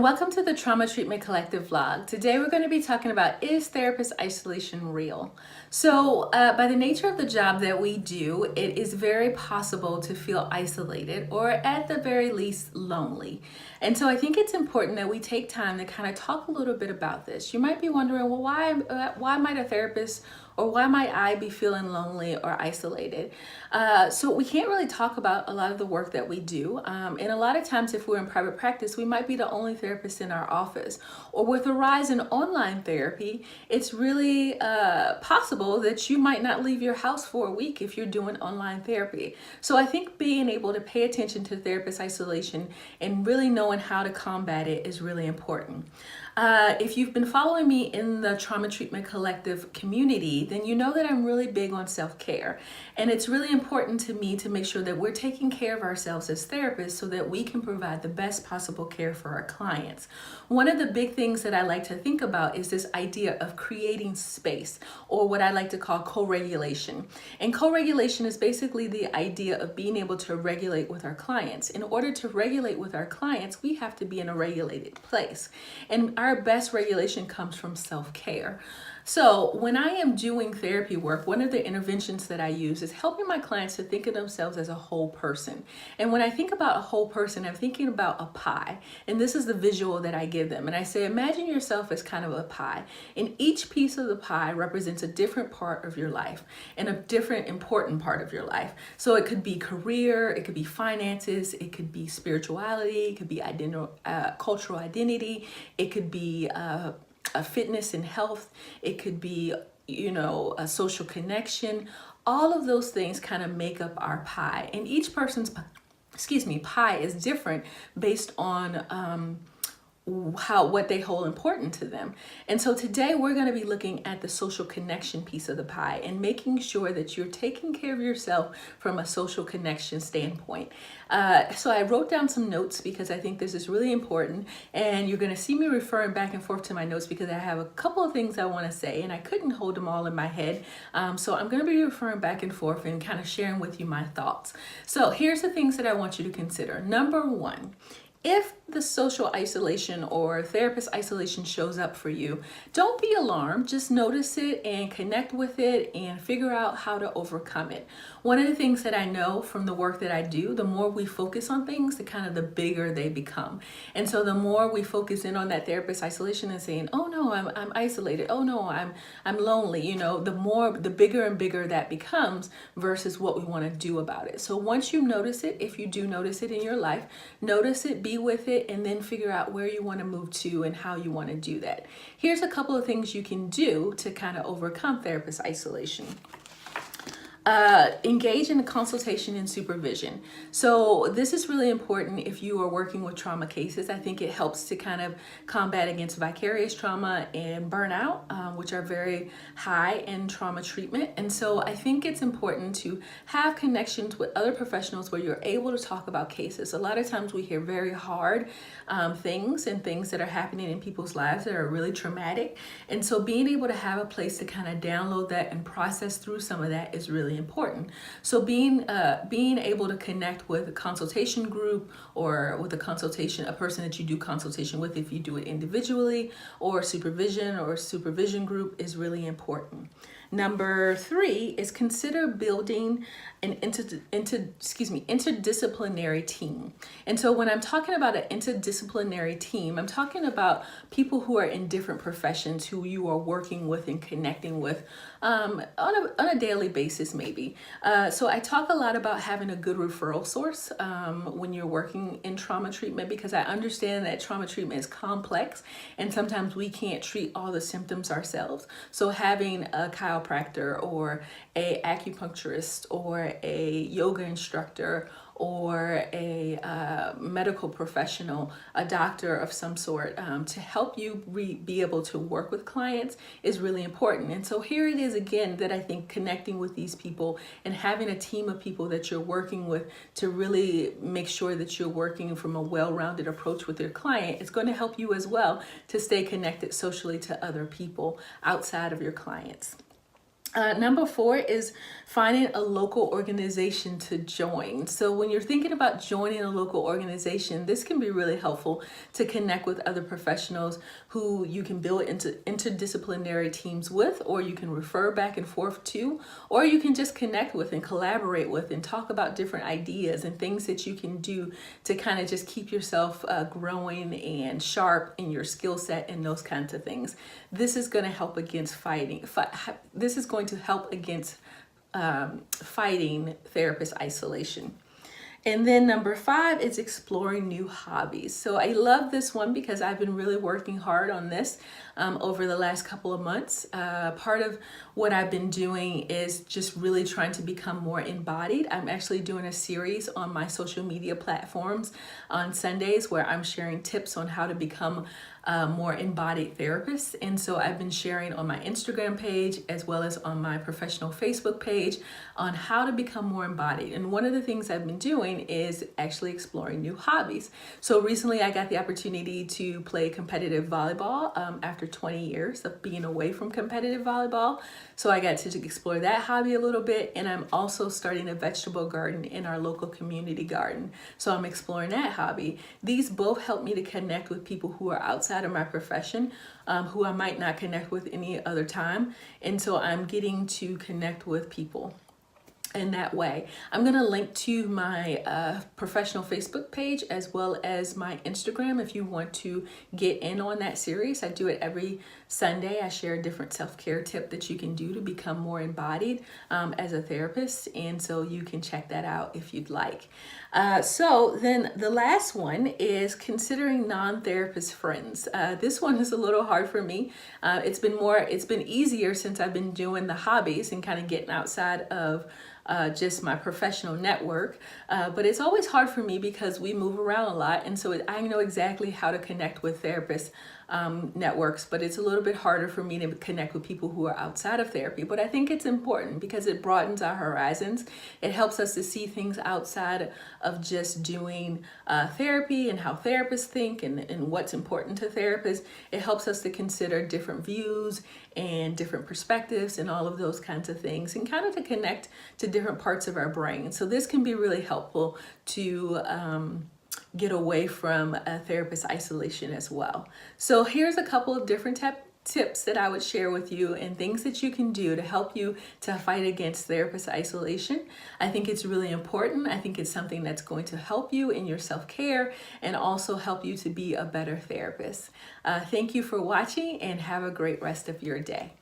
welcome to the Trauma Treatment Collective vlog. Today we're going to be talking about, is therapist isolation real? So by the nature of the job that we do, it is very possible to feel isolated or at the very least lonely. And so I think it's important that we take time to kind of talk a little bit about this. You might be wondering, well, why might a therapist or why might I be feeling lonely or isolated? So we can't really talk about a lot of the work that we do. And a lot of times if we're in private practice, we might be the only therapist in our office. Or with the rise in online therapy, it's really possible that you might not leave your house for a week if you're doing online therapy. So I think being able to pay attention to therapist isolation and really knowing how to combat it is really important. If you've been following me in the Trauma Treatment Collective community, then you know that I'm really big on self-care. And it's really important to me to make sure that we're taking care of ourselves as therapists so that we can provide the best possible care for our clients. One of the big things that I like to think about is this idea of creating space, or what I like to call co-regulation. And co-regulation is basically the idea of being able to regulate with our clients. In order to regulate with our clients, we have to be in a regulated place. And our best regulation comes from self-care. So when I am doing therapy work, one of the interventions that I use is helping my clients to think of themselves as a whole person. And when I think about a whole person, I'm thinking about a pie. And this is the visual that I give them. And I say, imagine yourself as kind of a pie. And each piece of the pie represents a different part of your life and a different important part of your life. So it could be career, it could be finances, it could be spirituality, it could be cultural identity, it could be a fitness and health, it could be, a social connection. All of those things kind of make up our pie. And each person's, pie is different based on what they hold important to them. And so today we're going to be looking at the social connection piece of the pie and making sure that you're taking care of yourself from a social connection standpoint. So I wrote down some notes because I think this is really important, and you're going to see me referring back and forth to my notes because I have a couple of things I want to say and I couldn't hold them all in my head. So I'm going to be referring back and forth and kind of sharing with you my thoughts. So here's the things that I want you to consider. Number one, if the social isolation or therapist isolation shows up for you, don't be alarmed. Just notice it and connect with it and figure out how to overcome it. One of the things that I know from the work that I do, the more we focus on things, the bigger they become. And so the more we focus in on that therapist isolation and saying, oh no, I'm isolated. Oh no, I'm lonely. The bigger and bigger that becomes versus what we want to do about it. So once you notice it, if you do notice it in your life, notice it, be with it, and then figure out where you want to move to and how you want to do that. Here's a couple of things you can do to kind of overcome therapist isolation. Engage in a consultation and supervision. So this is really important if you are working with trauma cases. I think it helps to kind of combat against vicarious trauma and burnout, which are very high in trauma treatment. And so I think it's important to have connections with other professionals where you're able to talk about cases. A lot of times we hear very hard things and things that are happening in people's lives that are really traumatic. And so being able to have a place to kind of download that and process through some of that is really important. So being able to connect with a consultation group or with a person that you do consultation with, if you do it individually, or supervision group, is really important. Number 3 is consider building an interdisciplinary team. And so when I'm talking about an interdisciplinary team, I'm talking about people who are in different professions who you are working with and connecting with on a daily basis, maybe. So I talk a lot about having a good referral source when you're working in trauma treatment, because I understand that trauma treatment is complex and sometimes we can't treat all the symptoms ourselves. So having a chiropractor or a acupuncturist or a yoga instructor or a medical professional, a doctor of some sort, to help you be able to work with clients is really important. And so here it is again that I think connecting with these people and having a team of people that you're working with to really make sure that you're working from a well-rounded approach with your client is going to help you as well to stay connected socially to other people outside of your clients. Number 4 is finding a local organization to join. So when you're thinking about joining a local organization, this can be really helpful to connect with other professionals who you can build into interdisciplinary teams with, or you can refer back and forth to, or you can just connect with and collaborate with and talk about different ideas and things that you can do to kind of just keep yourself growing and sharp in your skill set and those kinds of things. This is going to help against this is going to help against fighting therapist isolation. And then number 5 is exploring new hobbies. So I love this one because I've been really working hard on this over the last couple of months. Part of what I've been doing is just really trying to become more embodied. I'm actually doing a series on my social media platforms on Sundays where I'm sharing tips on how to become more embodied therapists. And so I've been sharing on my Instagram page as well as on my professional Facebook page on how to become more embodied. And one of the things I've been doing is actually exploring new hobbies. So recently I got the opportunity to play competitive volleyball after 20 years of being away from competitive volleyball. So I got to explore that hobby a little bit, and I'm also starting a vegetable garden in our local community garden. So I'm exploring that hobby. These both help me to connect with people who are outside of my profession, who I might not connect with any other time. And so I'm getting to connect with people in that way. I'm going to link to my professional Facebook page as well as my Instagram if you want to get in on that series. I do it every Sunday. I share a different self-care tip that you can do to become more embodied as a therapist, and so you can check that out if you'd like. So then the last one is considering non-therapist friends. This one is a little hard for me. It's been easier since I've been doing the hobbies and kind of getting outside of just my professional network, but it's always hard for me because we move around a lot, and so I know exactly how to connect with therapists networks, but it's a little bit harder for me to connect with people who are outside of therapy. But I think it's important because it broadens our horizons. It helps us to see things outside of just doing therapy and how therapists think and what's important to therapists. It helps us to consider different views and different perspectives and all of those kinds of things, and kind of to connect to different parts of our brain. So this can be really helpful to get away from a therapist isolation as well. So here's a couple of different tips that I would share with you and things that you can do to help you to fight against therapist isolation. I think it's really important. I think it's something that's going to help you in your self-care and also help you to be a better therapist. Thank you for watching, and have a great rest of your day.